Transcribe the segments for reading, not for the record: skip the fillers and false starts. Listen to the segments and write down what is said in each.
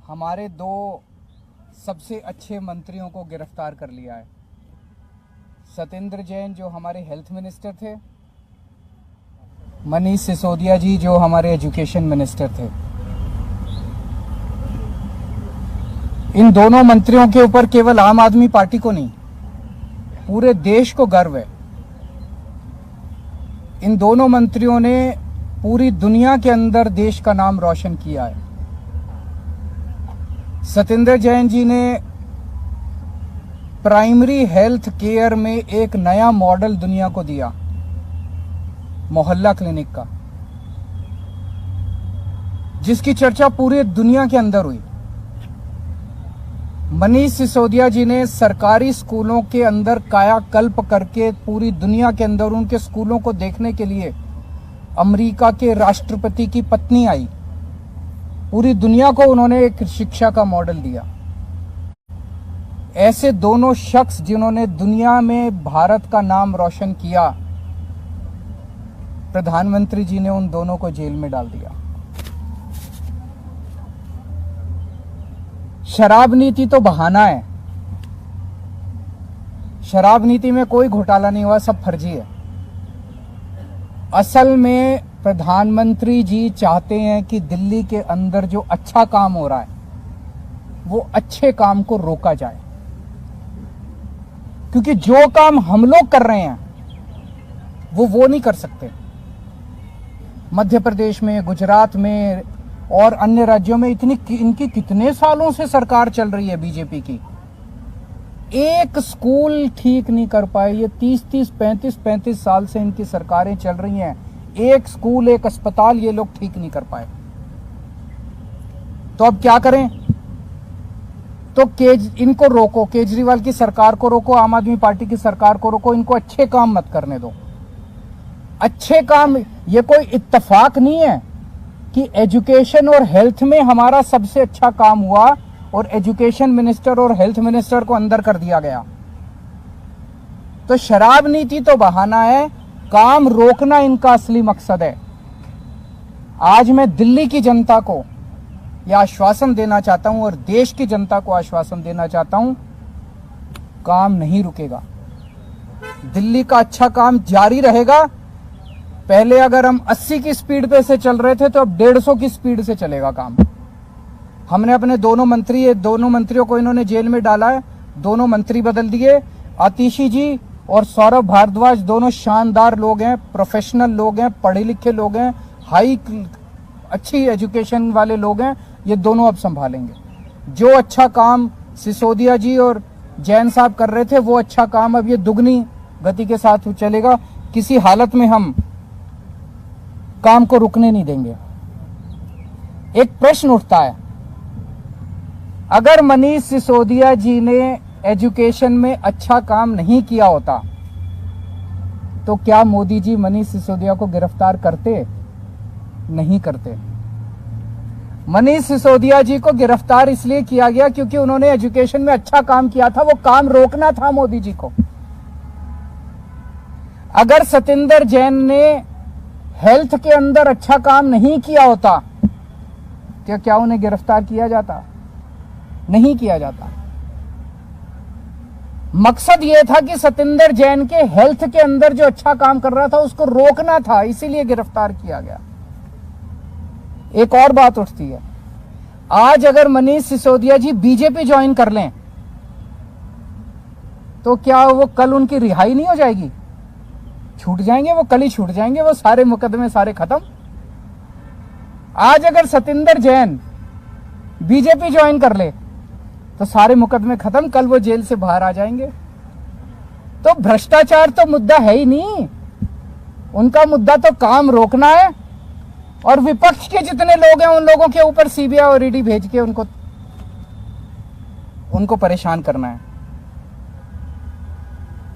हमारे दो सबसे अच्छे मंत्रियों को गिरफ्तार कर लिया है। सत्येंद्र जैन जो हमारे हेल्थ मिनिस्टर थे, मनीष सिसोदिया जी जो हमारे एजुकेशन मिनिस्टर थे। इन दोनों मंत्रियों के ऊपर केवल आम आदमी पार्टी को नहीं, पूरे देश को गर्व है। इन दोनों मंत्रियों ने पूरी दुनिया के अंदर देश का नाम रोशन किया है। सत्येंद्र जैन जी ने प्राइमरी हेल्थ केयर में एक नया मॉडल दुनिया को दिया, मोहल्ला क्लिनिक का, जिसकी चर्चा पूरी दुनिया के अंदर हुई। मनीष सिसोदिया जी ने सरकारी स्कूलों के अंदर कायाकल्प करके पूरी दुनिया के अंदर उनके स्कूलों को देखने के लिए अमेरिका के राष्ट्रपति की पत्नी आई। पूरी दुनिया को उन्होंने एक शिक्षा का मॉडल दिया। ऐसे दोनों शख्स जिन्होंने दुनिया में भारत का नाम रोशन किया, प्रधानमंत्री जी ने उन दोनों को जेल में डाल दिया। शराब नीति तो बहाना है। शराब नीति में कोई घोटाला नहीं हुआ, सब फर्जी है। असल में प्रधानमंत्री जी चाहते हैं कि दिल्ली के अंदर जो अच्छा काम हो रहा है वो अच्छे काम को रोका जाए, क्योंकि जो काम हम लोग कर रहे हैं वो नहीं कर सकते। मध्य प्रदेश में, गुजरात में और अन्य राज्यों में इनकी कितने सालों से सरकार चल रही है बीजेपी की, एक स्कूल ठीक नहीं कर पाए। ये 30-30, 35-35 साल से इनकी सरकारें चल रही हैं, एक स्कूल, एक अस्पताल ये लोग ठीक नहीं कर पाए। तो अब क्या करें? तो इनको रोको, केजरीवाल की सरकार को रोको, आम आदमी पार्टी की सरकार को रोको, इनको अच्छे काम मत करने दो। अच्छे काम, ये कोई इत्तेफाक नहीं है कि एजुकेशन और हेल्थ में हमारा सबसे अच्छा काम हुआ और एजुकेशन मिनिस्टर और हेल्थ मिनिस्टर को अंदर कर दिया गया। तो शराब नीति तो बहाना है, काम रोकना इनका असली मकसद है। आज मैं दिल्ली की जनता को यह आश्वासन देना चाहता हूं और देश की जनता को आश्वासन देना चाहता हूं, काम नहीं रुकेगा। दिल्ली का अच्छा काम जारी रहेगा। पहले अगर हम 80 की स्पीड पे से चल रहे थे तो अब 150 की स्पीड से चलेगा काम। हमने अपने दोनों मंत्रियों को इन्होंने जेल में डाला है, दोनों मंत्री बदल दिए। आतिशी जी और सौरभ भारद्वाज दोनों शानदार लोग हैं, प्रोफेशनल लोग हैं, पढ़े लिखे लोग हैं, अच्छी एजुकेशन वाले लोग हैं। ये दोनों अब संभालेंगे। जो अच्छा काम सिसोदिया जी और जैन साहब कर रहे थे वो अच्छा काम अब ये दुगनी गति के साथ चलेगा। किसी हालत में हम काम को रुकने नहीं देंगे। एक प्रश्न उठता है, अगर मनीष सिसोदिया जी ने एजुकेशन में अच्छा काम नहीं किया होता तो क्या मोदी जी मनीष सिसोदिया को गिरफ्तार करते? नहीं करते। मनीष सिसोदिया जी को गिरफ्तार इसलिए किया गया क्योंकि उन्होंने एजुकेशन में अच्छा काम किया था, वो काम रोकना था मोदी जी को। अगर सत्येंद्र जैन ने हेल्थ के अंदर अच्छा काम नहीं किया होता तो क्या उन्हें गिरफ्तार किया जाता? नहीं किया जाता। मकसद यह था कि सत्येंद्र जैन के हेल्थ के अंदर जो अच्छा काम कर रहा था उसको रोकना था, इसीलिए गिरफ्तार किया गया। एक और बात उठती है, आज अगर मनीष सिसोदिया जी बीजेपी ज्वाइन कर लें तो क्या वो कल उनकी रिहाई नहीं हो जाएगी? छूट जाएंगे, वो कल ही छूट जाएंगे, वो सारे मुकदमे सारे खत्म। आज अगर सत्येंद्र जैन बीजेपी ज्वाइन कर ले तो सारे मुकदमे खत्म, कल वो जेल से बाहर आ जाएंगे। तो भ्रष्टाचार तो मुद्दा है ही नहीं, उनका मुद्दा तो काम रोकना है और विपक्ष के जितने लोग हैं उन लोगों के ऊपर सीबीआई और ईडी भेज के उनको परेशान करना है।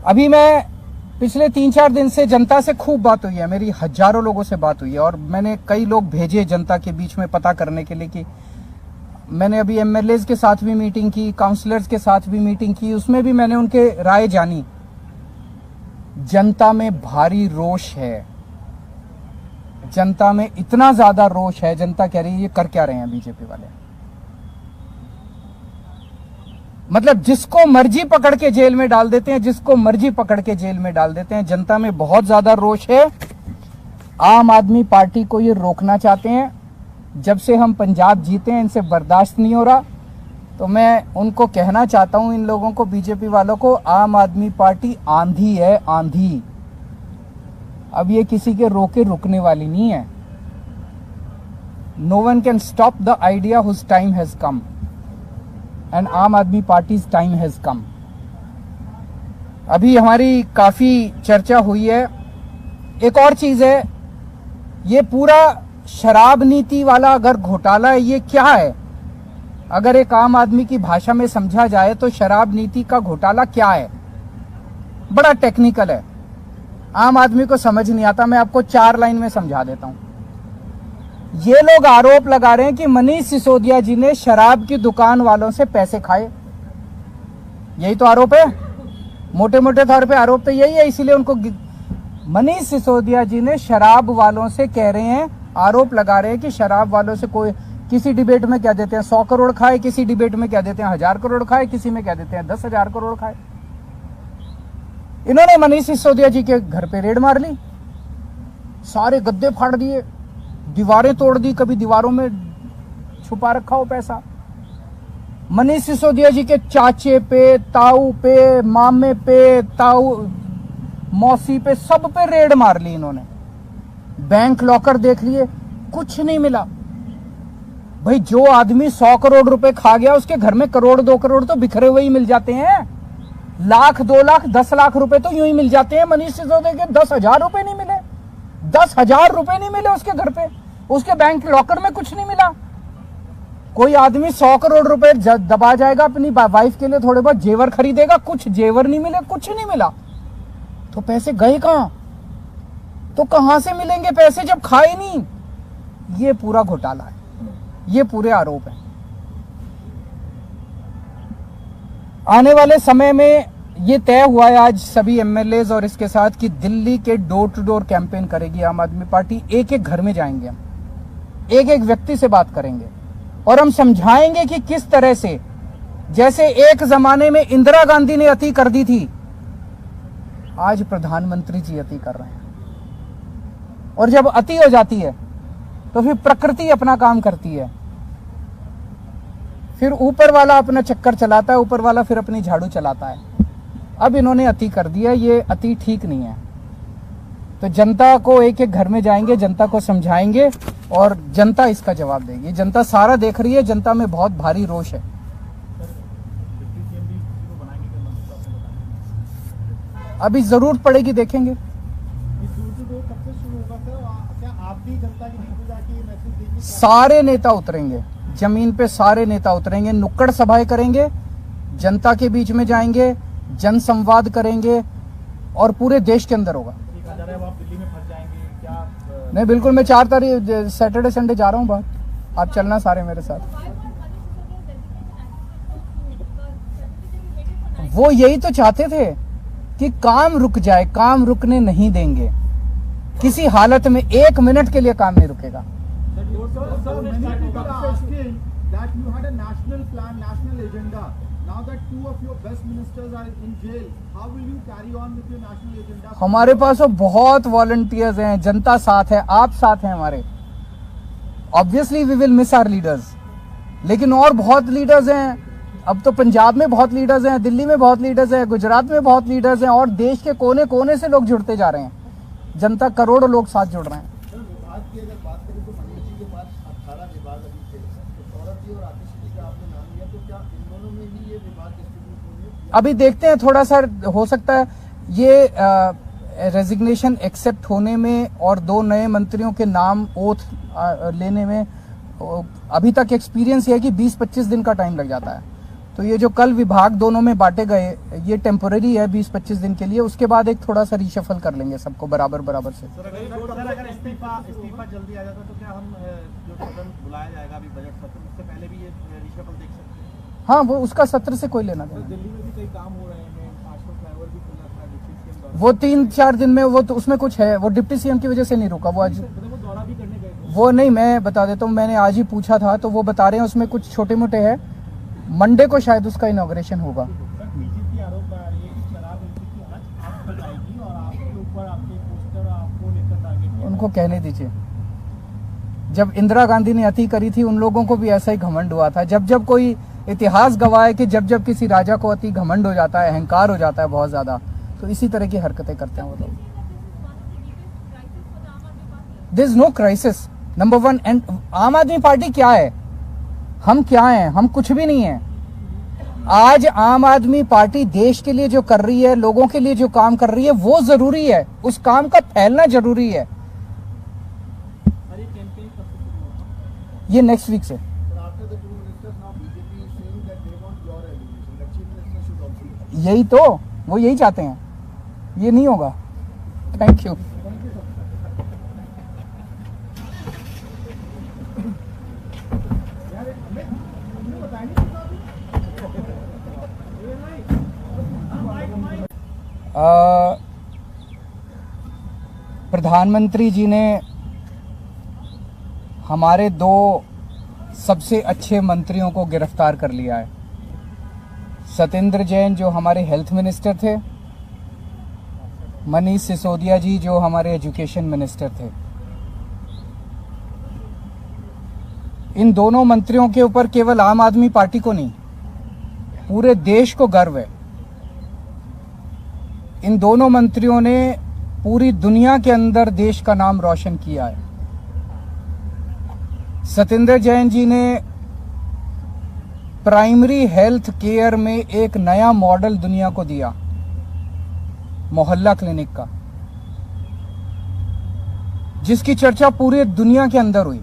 अभी मैं पिछले 3-4 दिन से जनता से खूब बात हुई है, मेरी हजारों लोगों से बात हुई है और मैंने कई लोग भेजे जनता के बीच में पता करने के लिए कि मैंने अभी एमएलएज के साथ भी मीटिंग की, काउंसलर्स के साथ भी मीटिंग की, उसमें भी मैंने उनके राय जानी। जनता में भारी रोष है, जनता में इतना ज्यादा रोष है, जनता कह रही है ये कर क्या रहे हैं बीजेपी वाले। मतलब जिसको मर्जी पकड़ के जेल में डाल देते हैं, जिसको मर्जी पकड़ के जेल में डाल देते हैं। जनता में बहुत ज्यादा रोष है। आम आदमी पार्टी को ये रोकना चाहते हैं। जब से हम पंजाब जीते हैं इनसे बर्दाश्त नहीं हो रहा। तो मैं उनको कहना चाहता हूं, इन लोगों को, बीजेपी वालों को, आम आदमी पार्टी आंधी है, आंधी। अब ये किसी के रोके रुकने वाली नहीं है। No one can stop the idea whose time has come and Aam Aadmi parties time has कम। अभी हमारी काफी चर्चा हुई है। एक और चीज है, ये पूरा शराब नीति वाला अगर घोटाला है, ये क्या है? अगर एक आम आदमी की भाषा में समझा जाए तो शराब नीति का घोटाला क्या है? बड़ा टेक्निकल है, आम आदमी को समझ नहीं आता। मैं आपको 4 लाइन में समझा देता हूं। ये लोग आरोप लगा रहे हैं कि मनीष सिसोदिया जी ने शराब की दुकान वालों से पैसे खाए। यही तो आरोप है, मोटे मोटे तौर पे आरोप तो यही है। इसीलिए उनको मनीष सिसोदिया जी ने शराब वालों से कह रहे हैं, आरोप लगा रहे हैं कि शराब वालों से कोई किसी डिबेट में क्या देते हैं 100 करोड़ खाए, किसी डिबेट में क्या देते हैं 1000 करोड़ खाए, किसी में क्या देते हैं 10,000 करोड़ खाए। इन्होंने मनीष सिसोदिया जी के घर पे रेड मार ली, सारे गद्दे फाड़ दिए, दीवारें तोड़ दी, कभी दीवारों में छुपा रखा हो पैसा। मनीष सिसोदिया जी के चाचे पे, ताऊ पे, मामे पे, ताऊ मौसी पे, सब पे रेड मार ली इन्होंने। बैंक लॉकर देख लिए, कुछ नहीं मिला। भाई जो आदमी 100 करोड़ रुपए खा गया, उसके घर में करोड़ 2 करोड़ तो बिखरे हुए ही मिल जाते हैं। लाख 2 लाख 10 लाख रुपए तो यूं ही मिल जाते हैं। मनीष सिसोदिया के 10,000 रुपए नहीं मिले, 10,000 रुपए नहीं मिले उसके घर पे, उसके बैंक लॉकर में कुछ नहीं मिला। कोई आदमी 100 करोड़ रुपए दबा जाएगा, अपनी वाइफ के लिए थोड़े बहुत जेवर खरीदेगा, कुछ जेवर नहीं मिले, कुछ नहीं मिला, तो पैसे गए कहां? तो कहां से मिलेंगे पैसे जब खाए नहीं? ये पूरा घोटाला है, ये पूरे आरोप है। आने वाले समय में ये तय हुआ है आज सभी एमएलएज और इसके साथ कि दिल्ली के डोर टू डोर कैंपेन करेगी आम आदमी पार्टी। एक एक घर में जाएंगे हम, एक एक व्यक्ति से बात करेंगे और हम समझाएंगे कि किस तरह से, जैसे एक जमाने में इंदिरा गांधी ने अति कर दी थी, आज प्रधानमंत्री जी अति कर रहे हैं। और जब अति हो जाती है तो फिर प्रकृति अपना काम करती है, फिर ऊपर वाला अपना चक्कर चलाता है, ऊपर वाला फिर अपनी झाड़ू चलाता है। अब इन्होंने अति कर दिया, ये अति ठीक नहीं है। तो जनता को एक एक घर में जाएंगे, जनता को समझाएंगे और जनता इसका जवाब देगी। जनता सारा देख रही है, जनता में बहुत भारी रोष है। अभी जरूरत पड़ेगी, देखेंगे। सारे नेता उतरेंगे जमीन पे, सारे नेता उतरेंगे, नुक्कड़ सभाएं करेंगे, जनता के बीच में जाएंगे, जन संवाद करेंगे और पूरे देश के अंदर होगा। नहीं, बिल्कुल, मैं 4 तारीख सैटरडे संडे जा रहा हूँ बाहर, आप चलना सारे मेरे साथ। वो यही तो चाहते थे कि काम रुक जाए, काम रुकने नहीं देंगे किसी हालत में, 1 मिनट के लिए काम नहीं रुकेगा। हमारे पास बहुत वॉलंटियर्स हैं, जनता साथ है, आप साथ हैं हमारे। Obviously we will miss our leaders, लेकिन और बहुत लीडर्स हैं। अब तो पंजाब में बहुत लीडर्स हैं, दिल्ली में बहुत लीडर्स हैं, गुजरात में बहुत लीडर्स हैं और देश के कोने कोने से लोग जुड़ते जा रहे हैं। जनता, करोड़ों लोग साथ जुड़ रहे हैं। अभी देखते हैं, थोड़ा सा हो सकता है ये रेजिग्नेशन एक्सेप्ट होने में और 2 नए मंत्रियों के नाम ओथ लेने में अभी तक एक्सपीरियंस है कि 20-25 दिन का टाइम लग जाता है। तो ये जो कल विभाग दोनों में बांटे गए, ये टेम्पोररी है 20-25 दिन के लिए, उसके बाद एक थोड़ा सा रिशफल कर लेंगे सबको बराबर बराबर से। अगर इस्तीफा जल्दी आ जाता तो क्या हम जो सदन बुलाया जाएगा अभी बजट सत्र, उससे पहले भी ये रिशफल देख सकते हैं? हाँ, वो उसका सत्र से कोई लेना देना। दिल्ली में भी कई काम हो रहे हैं, आजकल फ्लाईओवर भी खुल रहा है डिप्टी सीएम, वो 3-4 दिन में, वो तो उसमें कुछ है, वो डिप्टी सीएम की वजह से नहीं रुका। वो आज दौरा भी करने गए, वो नहीं, मैं बता देता हूँ, मैंने आज ही पूछा था तो वो बता रहे हैं उसमें कुछ छोटे मोटे है, मंडे को शायद उसका इनॉग्रेशन होगा। सर बीजेपी आरोप लगा रही है कि शराब नीति की आंच आप बताएगी और आपके ऊपर आपके पोस्टर आपको लेकर टारगेट किया। उनको कहने दीजिए, जब इंदिरा गांधी ने अति करी थी उन लोगों को भी ऐसा ही घमंड हुआ था। जब जब कोई इतिहास गवाह है कि जब जब किसी राजा को अति घमंड हो जाता है, अहंकार हो जाता है बहुत ज्यादा, तो इसी तरह की हरकतें करते हैं वो लोग। This no crisis number one. And Aam Aadmi party क्या है, हम क्या हैं? हम कुछ भी नहीं है। आज आम आदमी पार्टी देश के लिए जो कर रही है, लोगों के लिए जो काम कर रही है, वो जरूरी है, उस काम का फैलना जरूरी है। ये नेक्स्ट वीक से। यही तो, वो यही चाहते हैं, ये नहीं होगा। Thank you. प्रधानमंत्री जी ने हमारे 2 सबसे अच्छे मंत्रियों को गिरफ्तार कर लिया है। सत्येंद्र जैन जो हमारे हेल्थ मिनिस्टर थे, मनीष सिसोदिया जी जो हमारे एजुकेशन मिनिस्टर थे। इन दोनों मंत्रियों के ऊपर केवल आम आदमी पार्टी को नहीं, पूरे देश को गर्व है। इन दोनों मंत्रियों ने पूरी दुनिया के अंदर देश का नाम रोशन किया है। सत्येंद्र जैन जी ने प्राइमरी हेल्थ केयर में एक नया मॉडल दुनिया को दिया, मोहल्ला क्लिनिक का, जिसकी चर्चा पूरी दुनिया के अंदर हुई।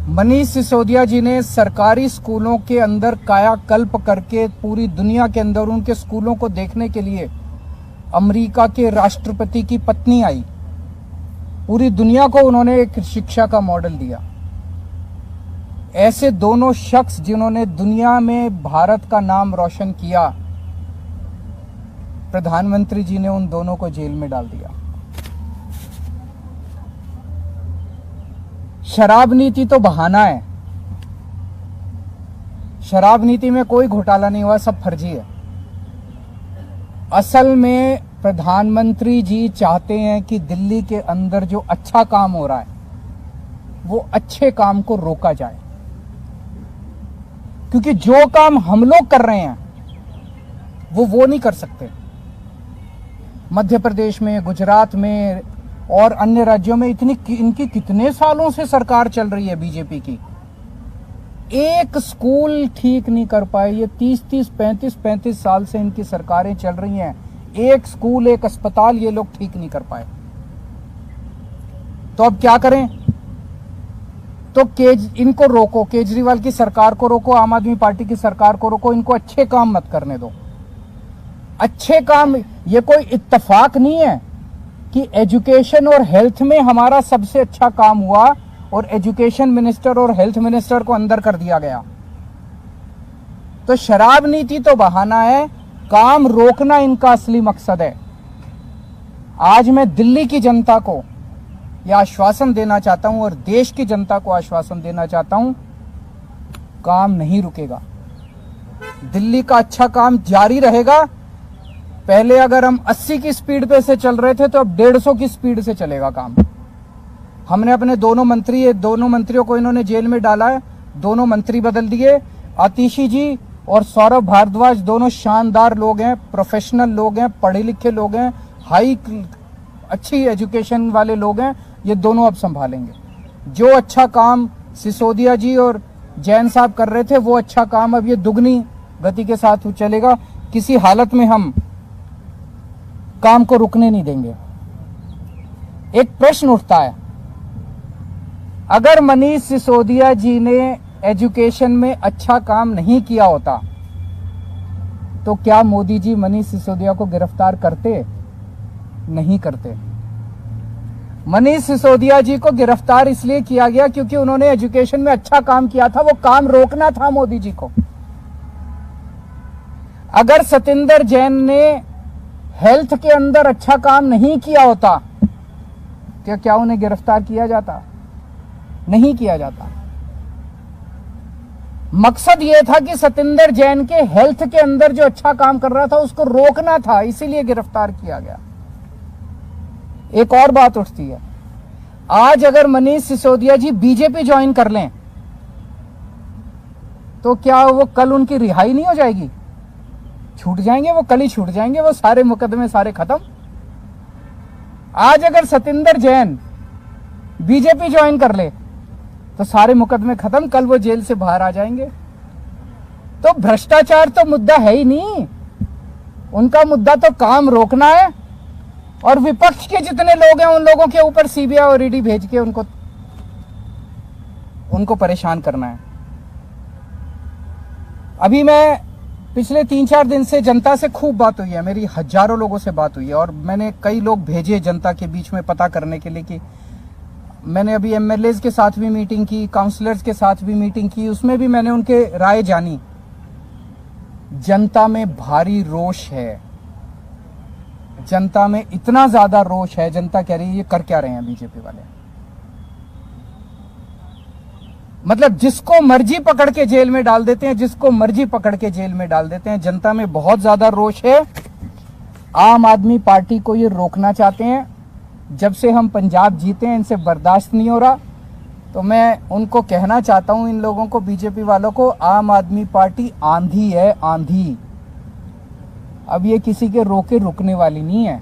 मनीष सिसोदिया जी ने सरकारी स्कूलों के अंदर कायाकल्प करके पूरी दुनिया के अंदर उनके स्कूलों को देखने के लिए अमेरिका के राष्ट्रपति की पत्नी आई। पूरी दुनिया को उन्होंने एक शिक्षा का मॉडल दिया। ऐसे दोनों शख्स जिन्होंने दुनिया में भारत का नाम रोशन किया, प्रधानमंत्री जी ने उन दोनों को जेल में डाल दिया। शराब नीति तो बहाना है। शराब नीति में कोई घोटाला नहीं हुआ, सब फर्जी है। असल में प्रधानमंत्री जी चाहते हैं कि दिल्ली के अंदर जो अच्छा काम हो रहा है वो अच्छे काम को रोका जाए, क्योंकि जो काम हम लोग कर रहे हैं वो नहीं कर सकते। मध्य प्रदेश में, गुजरात में और अन्य राज्यों में इनकी कितने सालों से सरकार चल रही है बीजेपी की, एक स्कूल ठीक नहीं कर पाए। ये 30-30, 35-35 साल से इनकी सरकारें चल रही हैं, एक स्कूल, एक अस्पताल ये लोग ठीक नहीं कर पाए। तो अब क्या करें? तो इनको रोको, केजरीवाल की सरकार को रोको, आम आदमी पार्टी की सरकार को रोको, इनको अच्छे काम मत करने दो। अच्छे काम, ये कोई इत्तेफाक नहीं है कि एजुकेशन और हेल्थ में हमारा सबसे अच्छा काम हुआ और एजुकेशन मिनिस्टर और हेल्थ मिनिस्टर को अंदर कर दिया गया। तो शराब नीति तो बहाना है, काम रोकना इनका असली मकसद है। आज मैं दिल्ली की जनता को यह आश्वासन देना चाहता हूं और देश की जनता को आश्वासन देना चाहता हूं, काम नहीं रुकेगा। दिल्ली का अच्छा काम जारी रहेगा। पहले अगर हम 80 की स्पीड पे से चल रहे थे तो अब 150 की स्पीड से चलेगा काम। हमने अपने दोनों मंत्रियों को इन्होंने जेल में डाला है, दोनों मंत्री बदल दिए। आतिशी जी और सौरभ भारद्वाज दोनों शानदार लोग हैं, प्रोफेशनल लोग हैं, पढ़े लिखे लोग हैं, अच्छी एजुकेशन वाले लोग हैं, ये दोनों अब संभालेंगे। जो अच्छा काम सिसोदिया जी और जैन साहब कर रहे थे वो अच्छा काम अब ये दुगनी गति के साथ चलेगा। किसी हालत में हम काम को रुकने नहीं देंगे। एक प्रश्न उठता है, अगर मनीष सिसोदिया जी ने एजुकेशन में अच्छा काम नहीं किया होता तो क्या मोदी जी मनीष सिसोदिया को गिरफ्तार करते? नहीं करते। मनीष सिसोदिया जी को गिरफ्तार इसलिए किया गया क्योंकि उन्होंने एजुकेशन में अच्छा काम किया था, वो काम रोकना था मोदी जी को। अगर सत्येंद्र जैन ने हेल्थ के अंदर अच्छा काम नहीं किया होता तो क्या उन्हें गिरफ्तार किया जाता? नहीं किया जाता। मकसद ये था कि सतिंदर जैन के हेल्थ के अंदर जो अच्छा काम कर रहा था उसको रोकना था, इसीलिए गिरफ्तार किया गया। एक और बात उठती है, आज अगर मनीष सिसोदिया जी बीजेपी ज्वाइन कर लें तो क्या वो कल उनकी रिहाई नहीं हो जाएगी? छूट जाएंगे वो, कल ही छूट जाएंगे वो, सारे मुकदमे सारे खत्म। आज अगर सतिंदर जैन बीजेपी ज्वाइन कर ले तो सारे मुकदमे खत्म, कल वो जेल से बाहर आ जाएंगे। तो भ्रष्टाचार तो मुद्दा है ही नहीं, उनका मुद्दा तो काम रोकना है और विपक्ष के जितने लोग हैं उन लोगों के ऊपर सीबीआई और ईडी भेज के उनको परेशान करना है। अभी मैं पिछले 3-4 दिन से जनता से खूब बात हुई है, मेरी हजारों लोगों से बात हुई है और मैंने कई लोग भेजे जनता के बीच में पता करने के लिए कि मैंने अभी एमएलएज के साथ भी मीटिंग की, काउंसलर्स के साथ भी मीटिंग की, उसमें भी मैंने उनके राय जानी। जनता में भारी रोष है, जनता में इतना ज्यादा रोष है, जनता कह रही है ये कर क्या रहे हैं बीजेपी वाले। मतलब जिसको मर्जी पकड़ के जेल में डाल देते हैं, जिसको मर्जी पकड़ के जेल में डाल देते हैं। जनता में बहुत ज्यादा रोष है। आम आदमी पार्टी को ये रोकना चाहते हैं। जब से हम पंजाब जीते हैं इनसे बर्दाश्त नहीं हो रहा। तो मैं उनको कहना चाहता हूं, इन लोगों को, बीजेपी वालों को, आम आदमी पार्टी आंधी है, आंधी। अब ये किसी के रोके रुकने वाली नहीं है।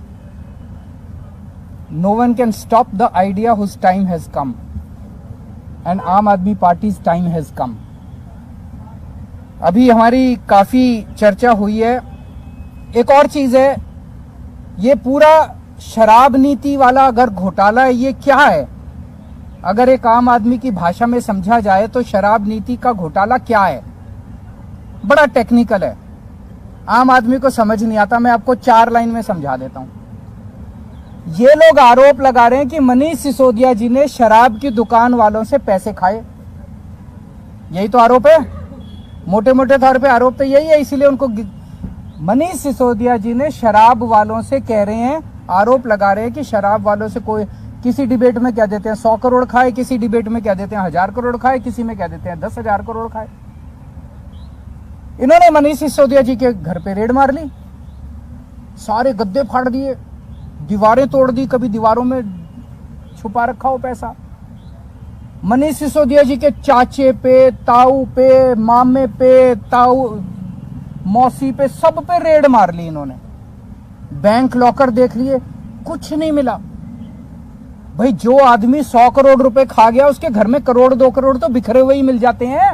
No one can stop the idea whose time has come and Aam Aadmi parties time has कम। अभी हमारी काफी चर्चा हुई है। एक और चीज है, ये पूरा शराब नीति वाला अगर घोटाला है, ये क्या है? अगर एक आम आदमी की भाषा में समझा जाए तो शराब नीति का घोटाला क्या है? बड़ा टेक्निकल है, आम आदमी को समझ नहीं आता। मैं आपको 4 लाइन में समझा देता हूं। ये लोग आरोप लगा रहे हैं कि मनीष सिसोदिया जी ने शराब की दुकान वालों से पैसे खाए। यही तो आरोप है, मोटे मोटे तौर पे आरोप तो यही है। इसीलिए उनको मनीष सिसोदिया जी ने शराब वालों से कह रहे हैं, आरोप लगा रहे हैं कि शराब वालों से कोई किसी डिबेट में कह देते हैं 100 करोड़ खाए, किसी डिबेट में कह देते हैं 1000 करोड़ खाए, किसी में कह देते हैं 10,000 करोड़ खाए। इन्होंने मनीष सिसोदिया जी के घर पे रेड मार ली, सारे गद्दे फाड़ दिए, दीवारें तोड़ दी, कभी दीवारों में छुपा रखा हो पैसा। मनीष सिसोदिया जी के चाचे पे, ताऊ पे, मामे पे, ताऊ मौसी पे, सब पे रेड मार ली इन्होंने। बैंक लॉकर देख लिए, कुछ नहीं मिला। भाई जो आदमी 100 करोड़ रुपए खा गया उसके घर में करोड़ 2 करोड़ तो बिखरे हुए ही मिल जाते हैं।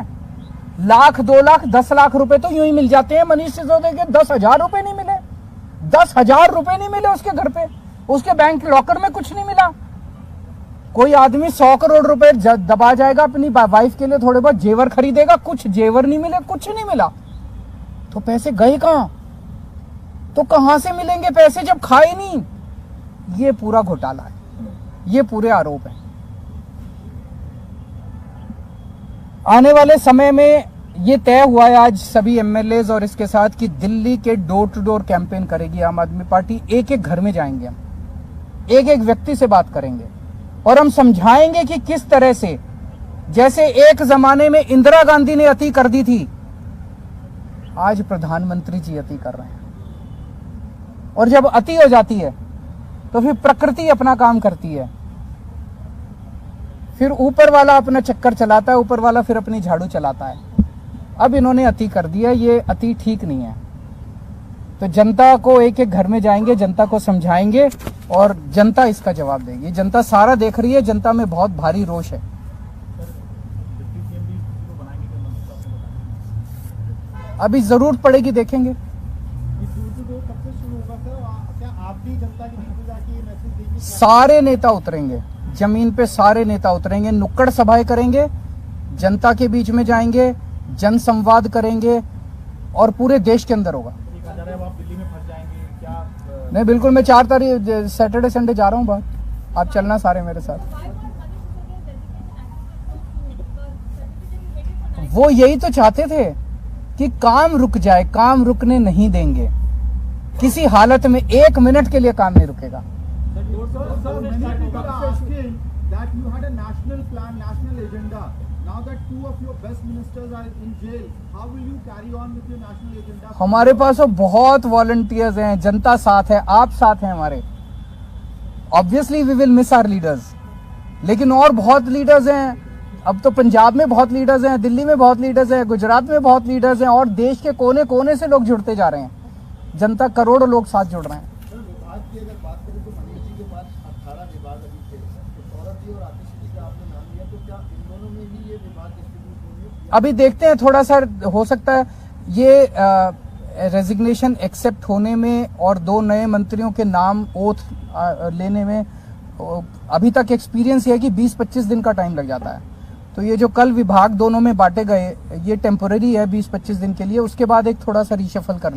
लाख 2 लाख 10 लाख रुपए तो यूं ही मिल जाते हैं। मनीष सिसोदिया के 10,000 रुपए नहीं मिले, 10,000 रुपए नहीं मिले उसके घर पे, उसके बैंक लॉकर में कुछ नहीं मिला। कोई आदमी 100 करोड़ रुपए दबा जाएगा, अपनी वाइफ के लिए थोड़े बहुत जेवर खरीदेगा, कुछ जेवर नहीं मिले, कुछ नहीं मिला, तो पैसे गए कहां? तो कहां से मिलेंगे पैसे जब खाए नहीं? ये पूरा घोटाला है, ये पूरे आरोप हैं। आने वाले समय में ये तय हुआ है आज सभी एमएलएज और इसके साथ कि दिल्ली के डोर टू डोर कैंपेन करेगी आम आदमी पार्टी। एक एक घर में जाएंगे हम, एक एक व्यक्ति से बात करेंगे और हम समझाएंगे कि किस तरह से, जैसे एक जमाने में इंदिरा गांधी ने अति कर दी थी, आज प्रधानमंत्री जी अति कर रहे हैं। और जब अति हो जाती है तो फिर प्रकृति अपना काम करती है, फिर ऊपर वाला अपना चक्कर चलाता है, ऊपर वाला फिर अपनी झाड़ू चलाता है। अब इन्होंने अति कर दिया, ये अति ठीक नहीं है। तो जनता को एक एक घर में जाएंगे, जनता को समझाएंगे और जनता इसका जवाब देगी। जनता सारा देख रही है, जनता में बहुत भारी रोष है। अभी जरूरत पड़ेगी, देखेंगे। सारे नेता उतरेंगे जमीन पे, सारे नेता उतरेंगे, नुक्कड़ सभाएं करेंगे, जनता के बीच में जाएंगे, जन संवाद करेंगे और पूरे देश के अंदर होगा। नहीं, बिल्कुल, मैं 4 तारीख सैटरडे संडे जा रहा हूँ बाहर, आप चलना सारे मेरे साथ। वो यही तो चाहते थे कि काम रुक जाए, काम रुकने नहीं देंगे किसी हालत में, 1 मिनट के लिए काम नहीं रुकेगा। Sir, many people are asking that you had a national plan, national agenda. Now that two of your best ministers are in jail, how will you carry on with your national agenda? हमारे पास तो बहुत volunteers हैं, जनता साथ है, आप साथ हैं हमारे। Obviously we will miss our leaders, लेकिन और बहुत लीडर्स हैं। अब तो पंजाब में बहुत लीडर्स हैं, दिल्ली में बहुत लीडर्स हैं, गुजरात में बहुत लीडर्स हैं, और देश के कोने कोने से लोग जुड़ते जा रहे हैं। जनता, करोड़ों लोग साथ जुड़ रहे हैं। विभाग की अगर बात करें तो मनीष जी के पास 18 विभाग अभी थे, तो सौरभ जी और आतिश जी का आपने नाम लिया, तो क्या इन दोनों में ही ये विभाग डिस्ट्रीब्यूट होंगे? अभी देखते हैं, थोड़ा सा हो सकता है ये रेजिग्नेशन एक्सेप्ट होने में और 2 नए मंत्रियों के नाम ओथ लेने में अभी तक एक्सपीरियंस है कि 20-25 दिन का टाइम लग जाता है। तो ये जो कल विभाग दोनों में बांटे गए, ये टेम्पोररी है 20-25 दिन के लिए, उसके बाद एक थोड़ा सा रिशफल करना